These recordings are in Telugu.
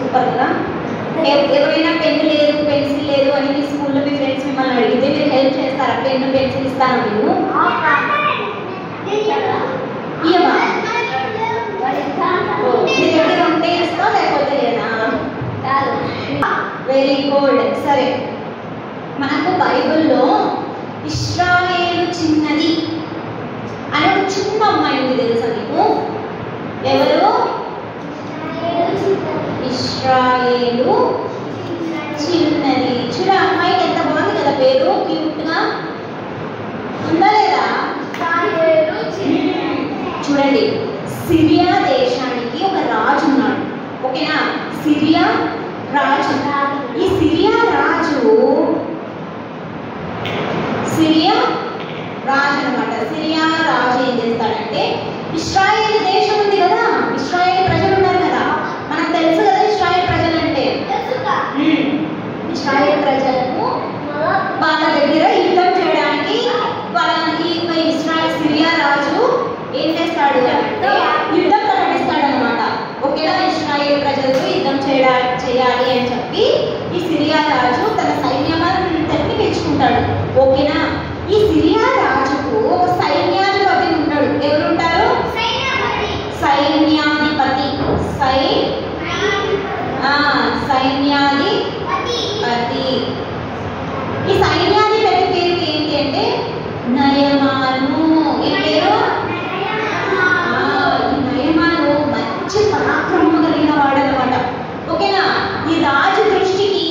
సూపర్ కదా. ఎవరైనా పెన్ను లేదు పెన్సిల్ లేదు అని మీ స్కూల్లో మీ ఫ్రెండ్స్ మిమ్మల్ని అడిగితే మీరు హెల్ప్ చేస్తారా? పెన్ను పెన్సిల్ ఇస్తాను మీరు ఇయ్యవా? మీ దగ్గర ఉంటే ఇస్తావు లేకపోతే లేదా? Very good. సరే, మనకు బైబిల్లో ఇశ్రాయేలు చిన్నది అనే ఒక చిన్న అమ్మాయి ఉంది, తెలుసా మీకు? ఎవరు? ఇశ్రాయేలు చిన్నది. చూడ అమ్మాయికి ఎంత బాగుంది కదా పేరు, క్యూట్ గా ఉందా లేదా? చూడండి, సిరియా దేశానికి ఒక రాజు ఉన్నాడు, ఓకేనా? సిరియా రాజు. ఈ సిరియా రాజు అనమాట. సిరియా రాజు ఏం చేస్తాడంటే, ఇశ్రాయేల్ దేశం ఉంది కదా, ఇశ్రాయేల్ ప్రజలు ఉన్నారు కదా, మనకు తెలుసు కదా ఇశ్రాయేల్ ప్రజలు అంటే. ఇశ్రాయేల్ ప్రజలను వాళ్ళ దగ్గర యుద్ధం చేయడానికి వాళ్ళకి సిరియా రాజు ఏం చేస్తాడు అంటే యుద్ధం ప్రకటిస్తాడు అనమాట. ఓకేనా? ఇశ్రాయేల్ ప్రజలతో యుద్ధం చేయాలి అని చెప్పి ఈ సిరియా రాజు తన సైన్యాన్ని పెంచుకుంటాడు, ఓకేనా? ఈ సిరియా రాజుకు ఒక సైన్యాధిపతి ఉంటాడు. ఎవరు ఉంటారు? సైన్యాధిపతి. సైన్యాధిపతి. ఈ సైన్యాధిపతి పేరు ఏంటి అంటే నయమాను. ఈ పేరు ఈ నయమాను మంచి పరాక్రమం కలిగిన వాడనమాట, ఓకేనా? ఈ రాజు దృష్టికి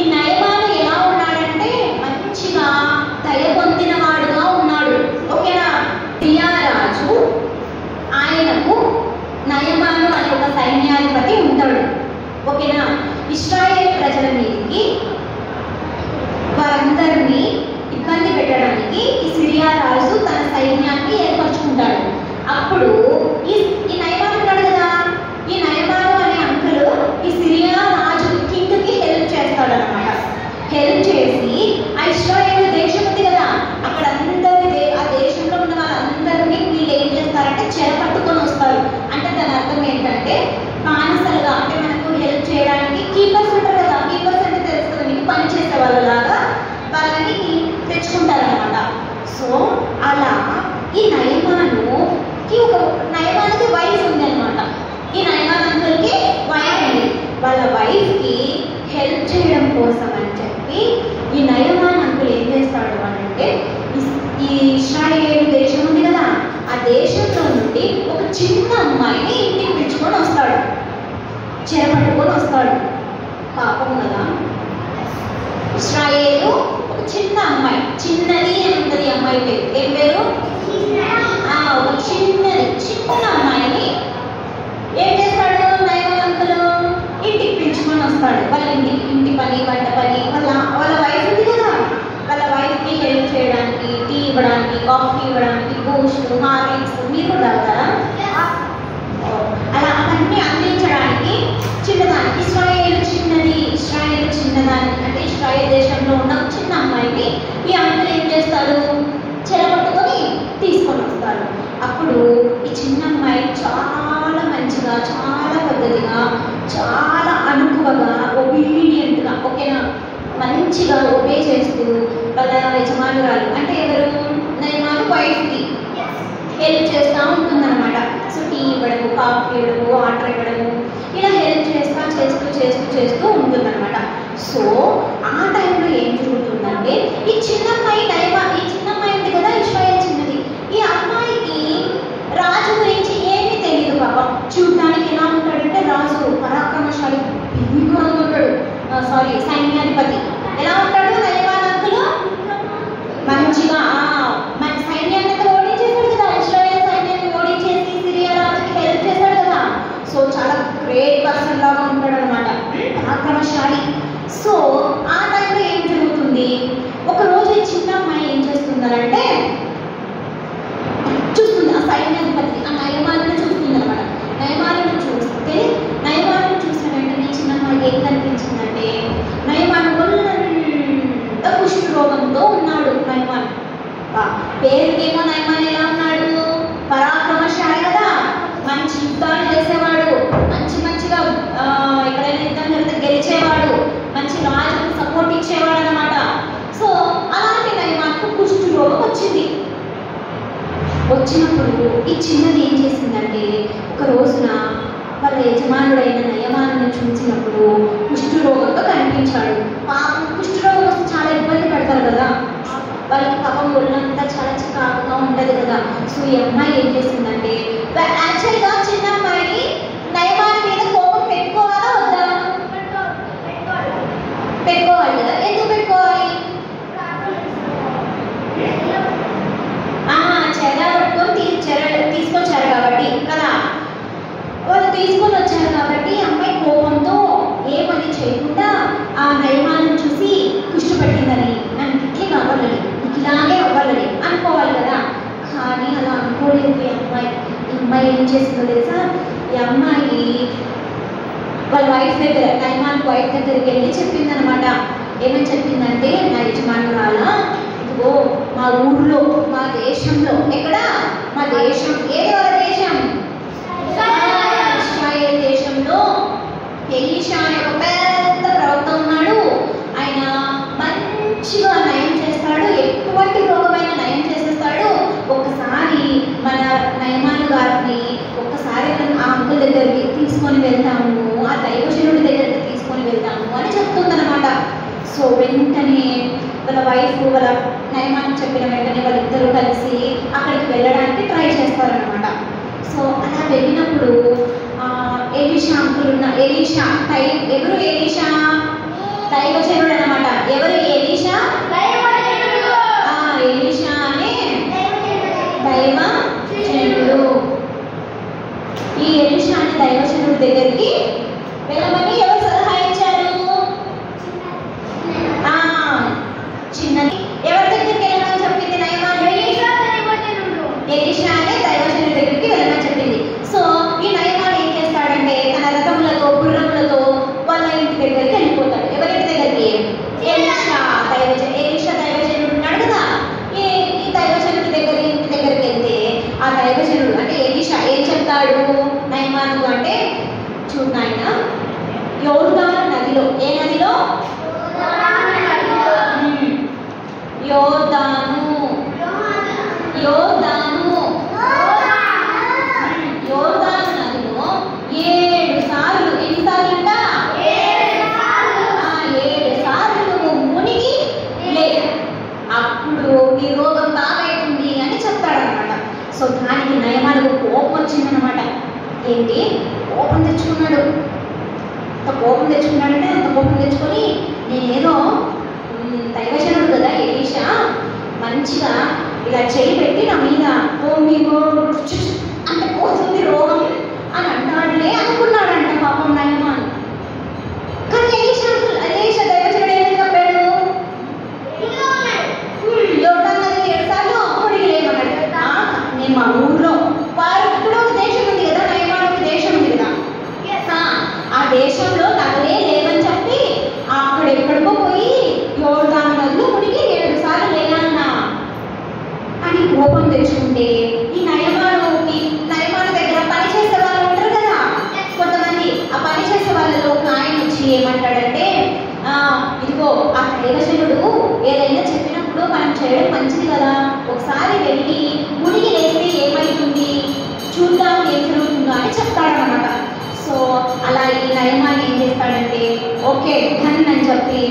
ఈ నయమాను ఎలా ఉన్నాడంటే మంచిగా దయ పొందిన వాడుగా ఉన్నాడు, ఓకేనా? సిరియా రాజు ఆయనకు నయమాను అనే ఒక సైన్యాధిపతి ఉంటాడు, ఓకేనా? ఇశ్రాయేల్ ప్రజల మీదకి వారందరినీ ఇబ్బంది పెట్టడానికి ఈ సిరియా రాజు తన సైన్యాన్ని ఏర్పరచుకుంటాడు. అప్పుడు ఈ నయమాను ఉన్నాడు కదా, ఈ నయమాను అనే అంకులు ఈ సిరియా రాజు కింగ్కి హెల్ప్ చేస్తాడు అనమాట. హెల్ప్ చేసి ఆ ఇశ్రాయేల్ దేశం ఉంది కదా, అక్కడ ఆ దేశంలో ఉన్న వాళ్ళందరినీ వీళ్ళు ఏం చేస్తారంటే చెరపట్టుకొని వస్తారు. అంటే దాని అర్థం ఏంటంటే బానిసలుగా, అంటే మనకు హెల్ప్ చేయడానికి కీపర్స్ ఉంటారు కదా, కీపర్స్ అంటే తెలుస్తుంది మీకు, పని చేసే వాళ్ళలాగా వాళ్ళని తెచ్చుకుంటారనమాట. సో అలా ఈ నయమానుకి వైఫ్ ఉంది అనమాట. ఈ నయమాన్ అంకుల్కి వైఫ్ ఉంది. వాళ్ళ వైఫ్కి హెల్ప్ చేయడం కోసం అని చెప్పి ఈ నయమాన్ అంకుల్ ఏం చేస్తాడు అంటే ఈ ఇశ్రాయేలు దేశం ఉంది కదా, ఆ దేశంలో నుండి ఒక చిన్న అమ్మాయిని ఇంటికి పిలుచుకొని వస్తాడు, చెరపట్టుకొని వస్తాడు. పాపం కదా, ఇశ్రాయేలు ఒక చిన్న అమ్మాయి, చిన్నది అని ఉంటుంది అమ్మాయి పేరు. ఏం పేరు? ఒక చిన్న అమ్మాయిని ఏం చేస్తాడు నయమాన్ అంకులు? ఇంటికి పిలుచుకొని వస్తాడు. వాళ్ళ ఇంటి పని, వంట పని, వాళ్ళ వైఫ్ ఉంది కదా, వాళ్ళ వైఫ్కి హెల్ప్ చేయడానికి, టీ ఇవ్వడానికి, కాఫీ ఇవ్వడానికి, బూస్ట్, హార్లిక్స్, మీరు కూడా తాగుతారా? అలా అవన్నీ అందించడానికి చిన్నదానికి ఇశ్రాయేలు చిన్నదాన్ని అంటే ఇశ్రాయేల్ దేశంలో ఉన్న చిన్న అమ్మాయిని ఈ అంకుల్ ఏం చేస్తాడు? చెరపట్టుకొని తీసుకొని వస్తాడు. అప్పుడు ఈ చిన్న అమ్మాయి చాలా మంచిగా, చాలా పద్ధతిగా, చాలా అనుకువగా, ఒబీడియంట్గా, ఓకేనా, మంచిగా ఒబే చేస్తూ వాళ్ళ యజమానురాలు అంటే ఎవరు? నయమాను వైఫ్కి హెల్ప్ చేస్తూ ఉంటుందన్నమాట. సో టీ ఇవ్వడము, కాఫీ ఇవ్వడము, వాటర్ ఇవ్వడము, ఇలా హెల్ప్ చేస్తూ ఉంటుందన్నమాట. సో ఆ టైంలో ఏం జరుగుతుందంటే ఈ చిన్న అమ్మాయి ఉంది కదా, ఇశ్రాయేల్ చిన్నది, ఈ అమ్మాయికి రాజు గురించి ఏమీ తెలియదు పాపం. చూడడానికి ఎలా ఉంటాడంటే రాజు పరాక్రమశాలి, భీకరంగా ఉంటాడు. సైన్యాధిపతి ఎలా ఉంటాడు? నయమాన్ అంకులు మంచిగా మన సైన్యాన్ని ఓడించేశాడు కదా, ఇశ్రాయేల్ సైన్యాన్ని ఓడించేసి సిరియా రాజుకి హెల్ప్ చేశాడు కదా. సో చాలా గ్రేట్ పర్సన్ లాగా ఉంటాడు అనమాట, పరాక్రమశాలి. సో ఆ టైంలో ఏం జరుగుతుంది? ఒకరోజు ఈ చిన్న అమ్మాయి ఏం చేస్తుందంటే చూస్తుంది ఆ సైన్యాధిపతి ఆ నయమాలను చూస్తుంది అనమాట. నయమాలను చూసిన వెంటనే చిన్న అమ్మాయికి ఏం కనిపించిందంటే నయమాను ఒళ్ళంతా కుష్ఠ రోగంతో ఉన్నాడు. నయమాన్ పేరుకేమో నయమాన్ ఎలా ఉన్నాడు? పరాక్రమశాలి కదా, మంచి యుద్ధాలు చేసేవాడు, మంచిగా ఎక్కడైనా వచ్చినప్పుడు ఈ చిన్నది ఏం చేసిందంటే ఒక రోజున వాళ్ళ యజమానుడైన నయమాను చూసినప్పుడు కుష్ఠరోగంతో కనిపించాడు. పాపం కుష్ఠరోగం వస్తే చాలా ఇబ్బంది పడతారు కదా, వాళ్ళకి పాపం ఒళ్ళంతా చాలా చికాకుగా ఉంటుంది కదా. సో ఈ అమ్మాయి ఏం చేసిందంటే యాక్చువల్గా చిన్న అమ్మాయి నయమాని మీద కోపం పెట్టుకోవాలా వద్దా? పెట్టుకోవాలి కదా. ఎందుకు పెట్టుకోవాలి? చెర పట్టుకొని తీసుకొచ్చారు కాబట్టి కదా, వాళ్ళు తీసుకొని వచ్చారు కాబట్టి అమ్మాయి కోపంతో ఏ పని చేయకుండా ఆ నయమాలను చూసి కుష్టి పట్టిందని, నాకు ఇట్లే కావాలని, ఇలాగే అవ్వాలని అనుకోవాలి కదా. కానీ అలా అనుకోలేదు ఈ అమ్మాయి ఏం చేసిందో తెలుసా? ఈ అమ్మాయి వాళ్ళ వైఫ్ దగ్గర, నయమాన్ వైఫ్ దగ్గరికి వెళ్ళి చెప్పిందనమాట. ఏమని చెప్పిందంటే, నా యజమానురాల, ఇదిగో మా ఊర్లో, మా దేశంలో, ఎక్కడ మా దేశం, ఏదో ఒక దేశం, ఇశ్రాయేల్ దేశంలో ఎలీషా అనే ఒక పెద్ద ప్రవక్త ఉన్నాడు. ఆయన మంచిగా నయం చేస్తాడు, ఎటువంటి రోగమైన నయం చేసేస్తాడు. ఒక్కసారి మన నయమాన్ గారిని ఒక్కసారి ఆ అంకుల్ దగ్గరికి తీసుకొని వెళ్తాము, ఆ దైవజనుడి దగ్గరికి తీసుకొని వెళ్తాము అని చెప్తుందన్నమాట. సో వెంటనే వాళ్ళ వైఫ్ వాళ్ళ నయమాన్ చెప్పిన వెంటనే వాళ్ళిద్దరూ కలిసి అక్కడికి వెళ్ళడానికి ట్రై చేస్తారనమాట. సో అలా వెళ్ళినప్పుడు ఎలీషా అంకుల్ ఎలీషా ఎవరు? ఎలీషా దైవజనుడు అనమాట. ఎవరు ఎలీషా? ఎలీషా అనే దైవజనుడు. ఈ ఎలీషా అనే దైవజనుడి దగ్గరికి వెళ్ళమని ఎవరు సలహా ఇచ్చారు? చిన్నది. ఎవరి దగ్గరికి వెళ్ళమని చెప్పింది నయమాన్? ఎలీషా అనే దైవజనుడి దగ్గరికి వెళ్ళమని చెప్పింది. సో ఈ నయమాన్ ఏం చేస్తాడంటే తన రథములతో గుర్రములతో వాళ్ళ ఇంటి దగ్గరికి వెళ్ళిపోతాడు. ఎవరింటి దగ్గరికి? ఎలీషా దైవజనుడు ఉన్నాడు కదా. ఈ దైవజనుడి ఇంటి దగ్గరికి వెళ్తే ఆ దైవజనుడు అంటే ఎలీషా ఏం చెప్తాడు నయమాను అంటే, చూడు నాయన, యోర్దాను నదిలో, ఏ నదిలో? యోర్దాను నదిలో 7 సార్లు, ఎన్నిసార్లు అంట? 7 సార్లు నువ్వు మునిగి లేదు, అప్పుడు నీ రోగం బాగైతుంది అని చెప్తాడనమాట. సో దానికి నయమానికి కోపం వచ్చిందనమాట. ఏంటి కోపం తెచ్చుకున్నాడు? అంత కోపం తెచ్చుకున్నాడంటే అంత కోపం తెచ్చుకొని, నేనేదో దైవజనుడు కదా ఎలీషా, మంచిగా ఇలా చేయి పెట్టి నా మీద అంటే పోతుంది రోగం అని అంటాడులే అనుకున్నాడంట పాపం నయమాన్. కానీ ఎలీషా దైవజనుడు ఏమని చెప్పాడు? యోర్దాను నది 7 సార్లు మునిగి లేమన్నాడు. నేను మా ఊర్లో, వారు ఇక్కడ ఒక దేశం ఉంది కదా, నయమానికి దేశం ఉంది కదా, ఆ దేశంలో నదులే లేవని చెప్పి అక్కడెక్కడికో పోయి యోర్దాను నదిలో మునిగి 7 సార్లు లేనన్నా అని కోపం తెచ్చుకుంటే, ఈ నయమాను దగ్గర పని చేసే వాళ్ళు ఉంటారు కదా కొంతమంది, ఆ పని చేసే వాళ్ళలో ఒక ఆయన వచ్చి ఏమంటాడంటే, ఇదిగో ఆ దైవజనుడు ఏదైనా చెప్పినప్పుడు మనం చేయడం మంచిది కదా, ఒకసారి వెళ్ళి మునిగి లేస్తే ఏమైతుంది చూద్దాం, ఏం జరుగుతుందో అని చెప్తాడనమాట. సో అలా ఈ నయమాన్ ఏం చేస్తాడంటే, ఓకే ధన్ అని చెప్పి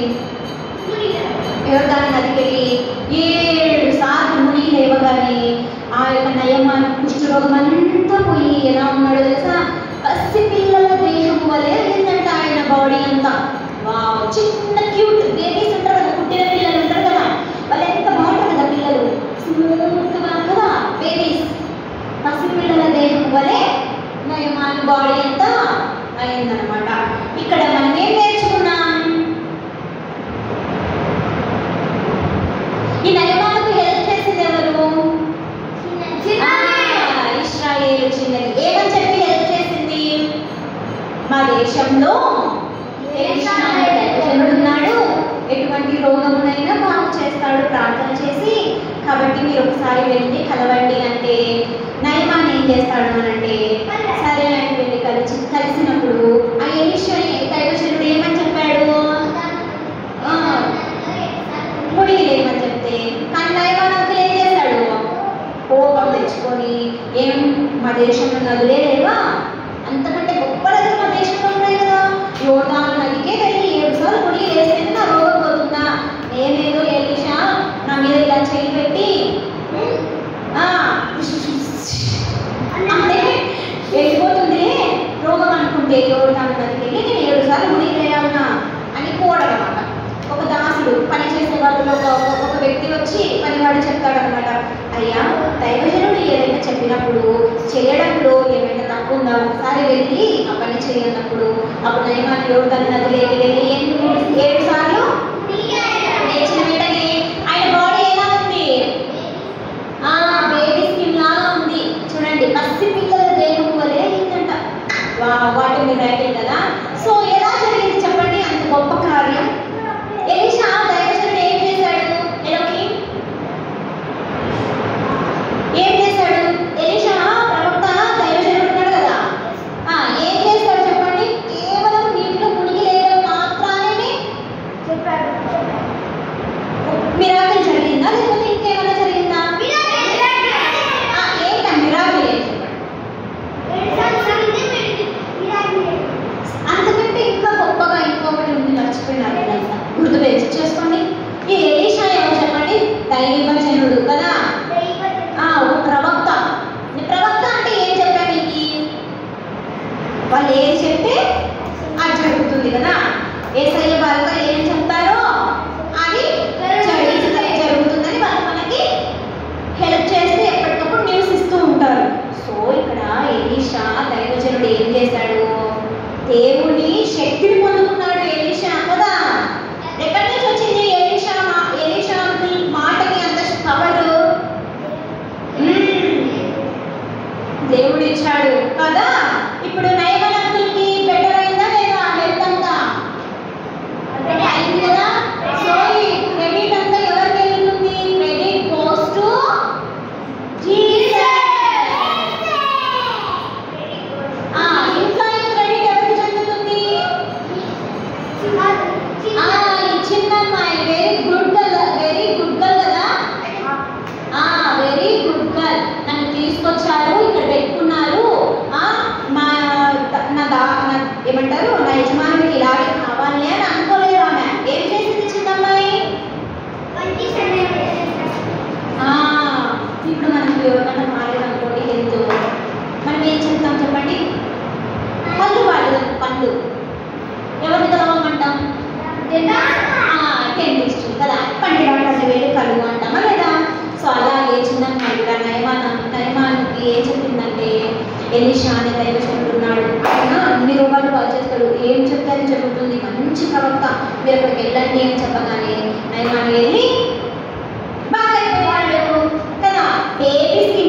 యోర్దాను నదికి వెళ్ళి 7 సార్లు మునిగి లేవగానే ఆ యొక్క నయమాన్ కుష్ఠరోగం అంతా పోయి ఎలా ఉన్నాడు తెలుసా? పసి పిల్లల దేహం వలె అయిందంట ఆయన బాడీ అంతా. చిన్న క్యూట్ బేబీస్ ఉంటారు కదా, పుట్టిన పిల్లలు ఉంటారు కదా, వాళ్ళు ఎంత బాగుంటారు కదా పిల్లలు, స్మూత్గా కదా బేబీస్. పసి పిల్లల దేహం వలె నయమాన్ బాడీ అంతా అయిందనమాట. ఇక్కడ మనం ఏం నేర్చుకున్నాం? ఈ నయమానుకు హెల్ప్ చేసింది ఎవరు? ఇశ్రాయేలు చిన్నది. ఏమని చెప్పి హెల్ప్ చేసింది? మా దేశంలో దైవజనుడు ఉన్నాడు, ఎటువంటి రోగమునైనా బాగు చేస్తాడు ప్రార్థన చేసి, కాబట్టి మీరు ఒకసారి వెళ్ళి కలవండి అంటే నయమాన్ ఏం చేస్తాడు అనంటే, సరే అని వెళ్ళి కలిసినప్పుడు ఆ ఎలీషా దైవజనుడు ఏమని చెప్పాడు? మునిగి లేమని చెప్తే, కానీ నయమాన్ అంకుల్ ఏం చేస్తాడు? కోపం తెచ్చుకొని దేశంలో నదులే లేవా? అంతకంటే గొప్ప నదులు మా దేశంలో ఉన్నాయి కదా. యోర్దాను నదికే వెళ్ళి 7 సార్లు మునిగి లేస్తేనే నా రోగం పోతుందా? నేనేదో ఎలీషా నా మీద ఇలా చేయి పెట్టి అంటే వెళ్ళిపోతుంది రోగం అనుకుంటే యోర్దాను నదికి వెళ్ళి నేను 7 సార్లు మునిగి లేయాలన్నా అని కోడనమాట. ఒక దాసుడు పని చేసే వాళ్ళలో ఒక వ్యక్తి వచ్చి పనివాడు చెప్తాడనమాట, అయ్యా దైవజనుడు ఏదైనా చెప్పినప్పుడు చేయడంలో ఏమైనా తప్పు ఉందా, ఒకసారి వెళ్ళి ఆ పని చేయన్నప్పుడు అప్పుడు నయమాను యోర్దాను నదిలోకి వెళ్ళి 7 సార్లు లేచిన వెంటనే ఆయన బాడీ ఎలా ఉంది? బేబీ స్కిన్ లాగా ఉంది. చూడండి, పసి పిల్లల దేహం వలె అయిందంట. వాటి మీద అయితే కదా. సో ఎలా జరిగింది చెప్పండి అంత గొప్ప కార్యం? ఎలీషా దైవజనుడు ఏం చేశాడు? ఏం చేశాడు? ఎలీషా ప్రవక్త దైవజనుడు ఉన్నాడు కదా, ఏం చేశాడు చెప్పండి? కేవలం నీటిలో మునిగి లేయడం మాత్రానే మిరాకిల్ జరిగిందా లేకపోతే ఇంకేమైనా జరిగిందా? ఏంటా మిరాకిల్? అంతకంటే ఇంకా గొప్పగా ఇంకొకటి ఉంది, మర్చిపోయినారు. గుర్తు చేసుకోండి. ఈ ఎలీషా ఎవరు చెప్పండి? దైవజనుడు కదా, ఒక ప్రవక్త. ప్రవక్త అంటే ఏం చెప్పాడు? నీకు వాళ్ళు ఏం చెప్తే అది జరుగుతుంది కదా. యేసయ్య వారితో ఏం చెప్తారో అది జరుగుతుందని వాళ్ళు మనకి హెల్ప్ చేస్తే ఎప్పటికప్పుడు న్యూస్ ఇస్తూ ఉంటారు. సో ఇక్కడ ఎలీషా దైవజనుడు ఏం చేశాడు? దేవుని శక్తిని పొందుకున్నాడు ఎలీషా కదా. ఎక్కడి నుంచి వచ్చింది ఎలీషా మాటకి అంత పవరు? దేవుడు ఇచ్చాడు కదా. ఇప్పుడు నయమనంతులకి బెటర్ అయిందా లేదా? హెల్త్ అంతా అయింది కదా. సో ఈ క్రెడిట్ అంతా ఎవరికి వెళ్తుంది? Credit goes to Jesus. ఇంకా ఈ క్రెడిట్ ఎవరికి చెందుతుంది? ఈ చిన్న అమ్మాయి వెరీ గుడ్ గర్ల్ కదా. Very good girl. నన్ను తీసుకొచ్చారు, ఇక్కడ పెట్టుకున్నారు. ఏమంటారు, నా యజమానికి ఇలాగే కావాలి అని అనుకోలేదు ఆమె. ఏం చేసింది చిన్నమ్మాయి? ఇప్పుడు మనకు ఎవరికన్నా మారేదనుకోండి హెల్త్, మనం ఏం చెప్తాం చెప్పండి? పళ్ళు వాడదాం. పళ్ళు ఎవరిని కలవమంటాం? డెంటిస్ట్ కదా. పండి డాక్టర్ వెళ్ళి కలుగు అంటామా లేదా? సో అలాగే చిన్నమ్మాయి కూడా నయమానుకి ఏం చెప్పిందంటే, ఎలీషా అనే దైవజనుడు ఉన్నాడు, ఆయన అన్ని రోగాలు బాగు చేస్తాడు, ఏం చెప్తే అది జరుగుతుంది, మంచి ప్రవక్త, మీరు అక్కడికి వెళ్ళండి అని చెప్పగానే నయమాను వెళ్ళి బాగా అయిపోయాడు కదా. బేబీ